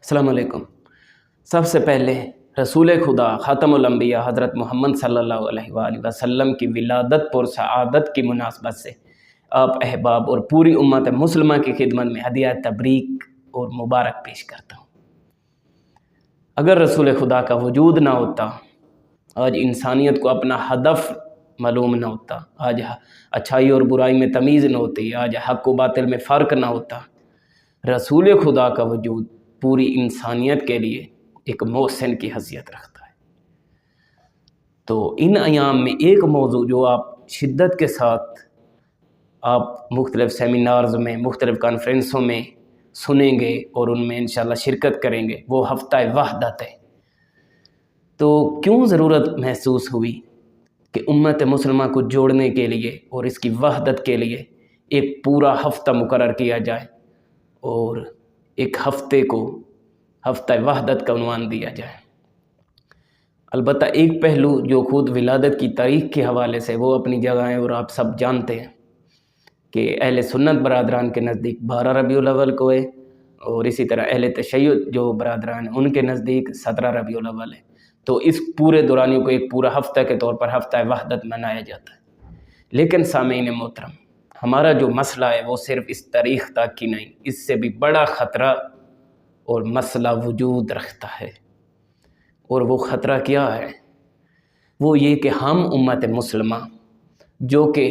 السلام علیکم۔ سب سے پہلے رسول خدا خاتم الانبیاء حضرت محمد صلی اللہ علیہ وآلہ وسلم کی ولادت پر سعادت کی مناسبت سے آپ احباب اور پوری امت مسلمہ کی خدمت میں ہدیہ تبریک اور مبارک پیش کرتا ہوں۔ اگر رسول خدا کا وجود نہ ہوتا، آج انسانیت کو اپنا ہدف معلوم نہ ہوتا، آج اچھائی اور برائی میں تمیز نہ ہوتی، آج حق و باطل میں فرق نہ ہوتا۔ رسول خدا کا وجود پوری انسانیت کے لیے ایک محسن کی حیثیت رکھتا ہے۔ تو ان ایام میں ایک موضوع جو آپ شدت کے ساتھ آپ مختلف سیمینارز میں، مختلف کانفرنسوں میں سنیں گے اور ان میں انشاءاللہ شرکت کریں گے، وہ ہفتہ وحدت ہے۔ تو کیوں ضرورت محسوس ہوئی کہ امت مسلمہ کو جوڑنے کے لیے اور اس کی وحدت کے لیے ایک پورا ہفتہ مقرر کیا جائے اور ایک ہفتے کو ہفتہ وحدت کا عنوان دیا جائے۔ البتہ ایک پہلو جو خود ولادت کی تاریخ کے حوالے سے وہ اپنی جگہ ہے اور آپ سب جانتے ہیں کہ اہل سنت برادران کے نزدیک 12 ربیع الاول کو ہے، اور اسی طرح اہل تشیع جو برادران ہیں ان کے نزدیک 17 ربیع الاول ہے۔ تو اس پورے دورانیوں کو ایک پورا ہفتہ کے طور پر ہفتہ وحدت منایا جاتا ہے۔ لیکن سامعین محترم، ہمارا جو مسئلہ ہے وہ صرف اس تاریخ تک کی نہیں، اس سے بھی بڑا خطرہ اور مسئلہ وجود رکھتا ہے۔ اور وہ خطرہ کیا ہے؟ وہ یہ کہ ہم امت مسلمہ جو کہ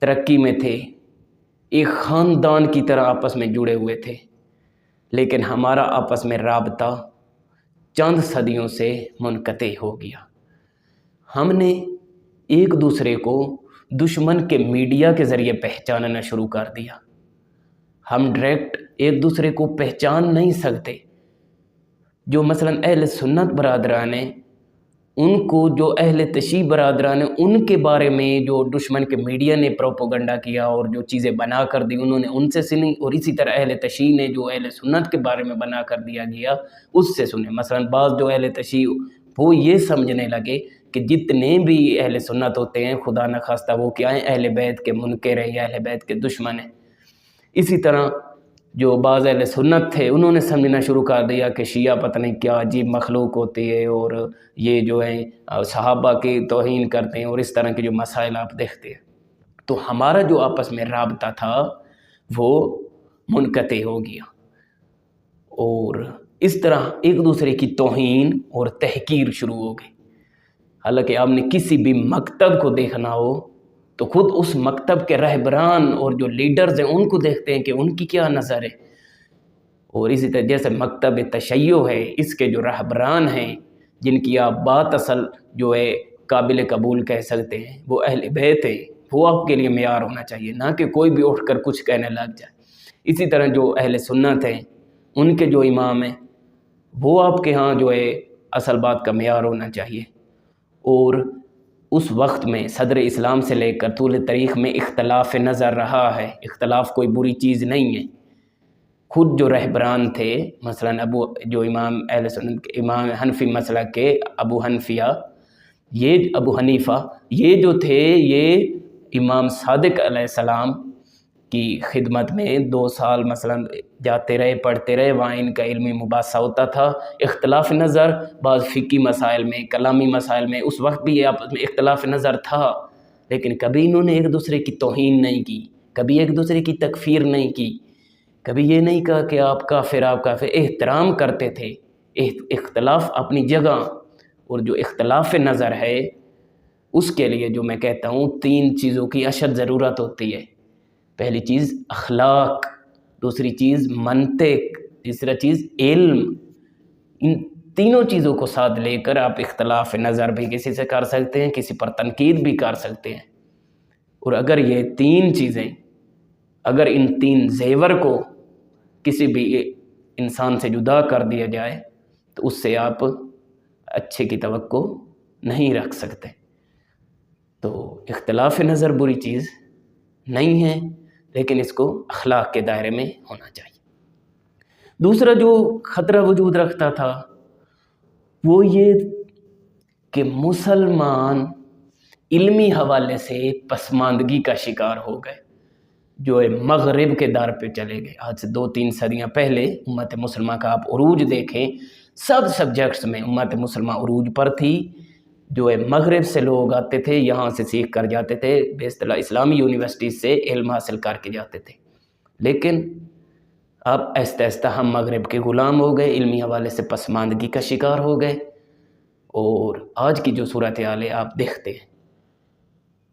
ترقی میں تھے، ایک خاندان کی طرح آپس میں جڑے ہوئے تھے، لیکن ہمارا آپس میں رابطہ چند صدیوں سے منقطع ہو گیا۔ ہم نے ایک دوسرے کو دشمن کے میڈیا کے ذریعے پہچاننا شروع کر دیا۔ ہم ڈائریکٹ ایک دوسرے کو پہچان نہیں سکتے۔ جو مثلا اہل سنت برادران ہیں، ان کو جو اہل تشیع برادران ہیں ان کے بارے میں جو دشمن کے میڈیا نے پروپیگنڈا کیا اور جو چیزیں بنا کر دی انہوں نے ان سے سنی، اور اسی طرح اہل تشیع نے جو اہل سنت کے بارے میں بنا کر دیا گیا اس سے سنے۔ مثلا بعض جو اہل تشیع وہ یہ سمجھنے لگے کہ جتنے بھی اہل سنت ہوتے ہیں خدا نخواستہ وہ کیا ہیں، اہل بیت کے منکر ہیں یا اہل بیت کے دشمن ہیں۔ اسی طرح جو بعض اہل سنت تھے انہوں نے سمجھنا شروع کر دیا کہ شیعہ پتہ نہیں کیا عجیب مخلوق ہوتی ہے اور یہ جو ہیں صحابہ کی توہین کرتے ہیں اور اس طرح کے جو مسائل آپ دیکھتے ہیں۔ تو ہمارا جو آپس میں رابطہ تھا وہ منقطع ہو گیا، اور اس طرح ایک دوسرے کی توہین اور تحقیر شروع ہو گئی۔ حالانکہ آپ نے کسی بھی مکتب کو دیکھنا ہو تو خود اس مکتب کے رہبران اور جو لیڈرز ہیں ان کو دیکھتے ہیں کہ ان کی کیا نظر ہے، اور اسی طرح جیسے مکتب تشیع ہے، اس کے جو رہبران ہیں جن کی آپ بات اصل جو ہے قابل قبول کہہ سکتے ہیں وہ اہل بیت ہیں، وہ آپ کے لیے معیار ہونا چاہیے، نہ کہ کوئی بھی اٹھ کر کچھ کہنے لگ جائے۔ اسی طرح جو اہل سنت ہیں ان کے جو امام ہیں وہ آپ کے ہاں جو ہے اصل بات کا معیار ہونا چاہیے۔ اور اس وقت میں صدر اسلام سے لے کر طول تاریخ میں اختلاف نظر رہا ہے۔ اختلاف کوئی بری چیز نہیں ہے۔ خود جو رہبران تھے مثلا جو امام اہل سنت کے امام حنفی مسلک کے ابو حنیفہ یہ جو تھے یہ امام صادق علیہ السلام کی خدمت میں 2 سال مثلا جاتے رہے، پڑھتے رہے، وہاں ان کا علمی مباحثہ ہوتا تھا۔ اختلاف نظر بعض فقہی مسائل میں، کلامی مسائل میں اس وقت بھی یہ آپس میں اختلاف نظر تھا، لیکن کبھی انہوں نے ایک دوسرے کی توہین نہیں کی، کبھی ایک دوسرے کی تکفیر نہیں کی، کبھی یہ نہیں کہا کہ آپ کافر احترام کرتے تھے۔ اختلاف اپنی جگہ، اور جو اختلاف نظر ہے اس کے لیے جو میں کہتا ہوں 3 چیزوں کی اشد ضرورت ہوتی ہے۔ پہلی چیز اخلاق، دوسری چیز منطق، تیسرا چیز علم۔ ان تینوں چیزوں کو ساتھ لے کر آپ اختلاف نظر بھی کسی سے کر سکتے ہیں، کسی پر تنقید بھی کر سکتے ہیں۔ اور اگر یہ 3 چیزیں، اگر ان 3 زیور کو کسی بھی انسان سے جدا کر دیا جائے تو اس سے آپ اچھے کی توقع نہیں رکھ سکتے۔ تو اختلاف نظر بری چیز نہیں ہے، لیکن اس کو اخلاق کے دائرے میں ہونا چاہیے۔ دوسرا جو خطرہ وجود رکھتا تھا وہ یہ کہ مسلمان علمی حوالے سے پسماندگی کا شکار ہو گئے۔ جو ہے مغرب کے دار پہ چلے گئے. آج سے 2-3 صدیاں پہلے امت مسلمہ کا آپ عروج دیکھیں، سب سبجیکٹس میں امت مسلمہ عروج پر تھی. جو ہے مغرب سے لوگ آتے تھے، یہاں سے سیکھ کر جاتے تھے، بے اصطلاح اسلامی یونیورسٹی سے علم حاصل کر کے جاتے تھے. لیکن اب آہستہ آہستہ ہم مغرب کے غلام ہو گئے، علمی حوالے سے پسماندگی کا شکار ہو گئے. اور آج کی جو صورتحال ہے آپ دیکھتے ہیں،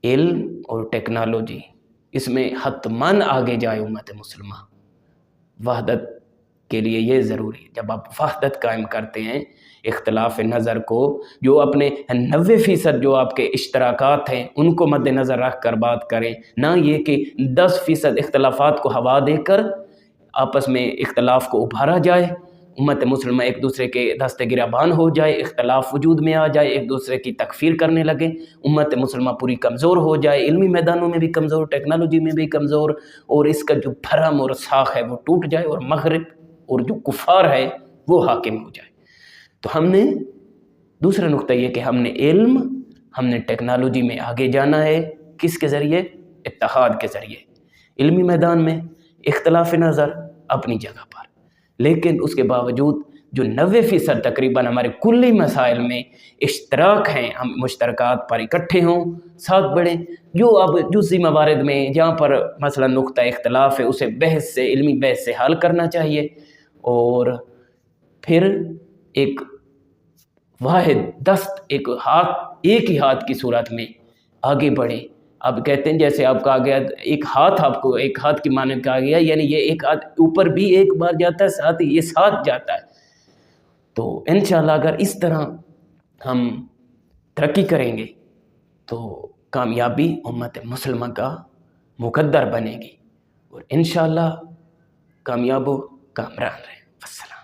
علم اور ٹیکنالوجی اس میں حتماً آگے جائے امت مسلمہ. وحدت کے لیے یہ ضروری ہے. جب آپ وحدت قائم کرتے ہیں، اختلاف نظر کو، جو اپنے 90% جو آپ کے اشتراکات ہیں ان کو مد نظر رکھ کر بات کریں، نہ یہ کہ 10% اختلافات کو ہوا دے کر آپس میں اختلاف کو ابھارا جائے، امت مسلمہ ایک دوسرے کے دست گریبان ہو جائے، اختلاف وجود میں آ جائے، ایک دوسرے کی تکفیر کرنے لگے، امت مسلمہ پوری کمزور ہو جائے، علمی میدانوں میں بھی کمزور، ٹیکنالوجی میں بھی کمزور، اور اس کا جو بھرم اور ساخ ہے وہ ٹوٹ جائے، اور مغرب اور جو کفار ہے وہ حاکم ہو جائے. تو ہم نے دوسرا نقطہ یہ کہ ہم نے علم، ہم نے ٹیکنالوجی میں آگے جانا ہے. کس کے ذریعے؟ اتحاد کے ذریعے. علمی میدان میں اختلاف نظر اپنی جگہ پر، لیکن اس کے باوجود جو 90% تقریباً ہمارے کلی مسائل میں اشتراک ہیں، ہم مشترکات پر اکٹھے ہوں، ساتھ بڑھیں. جو اب جزئی موارد میں جہاں پر مثلا نقطہ اختلاف ہے اسے بحث سے، علمی بحث سے حل کرنا چاہیے، اور پھر ایک واحد دست، ایک ہی ہاتھ کی صورت میں آگے بڑھیں. اب کہتے ہیں جیسے آپ کہا گیا ایک ہاتھ، آپ کو ایک ہاتھ کی مانند کہا گیا، یعنی یہ ایک ہاتھ اوپر بھی ایک بار جاتا ہے، ساتھ ہی یہ ساتھ جاتا ہے. تو انشاءاللہ اگر اس طرح ہم ترقی کریں گے تو کامیابی امت مسلمہ کا مقدر بنے گی، اور انشاءاللہ کامیاب و کامران رہیں. السلام.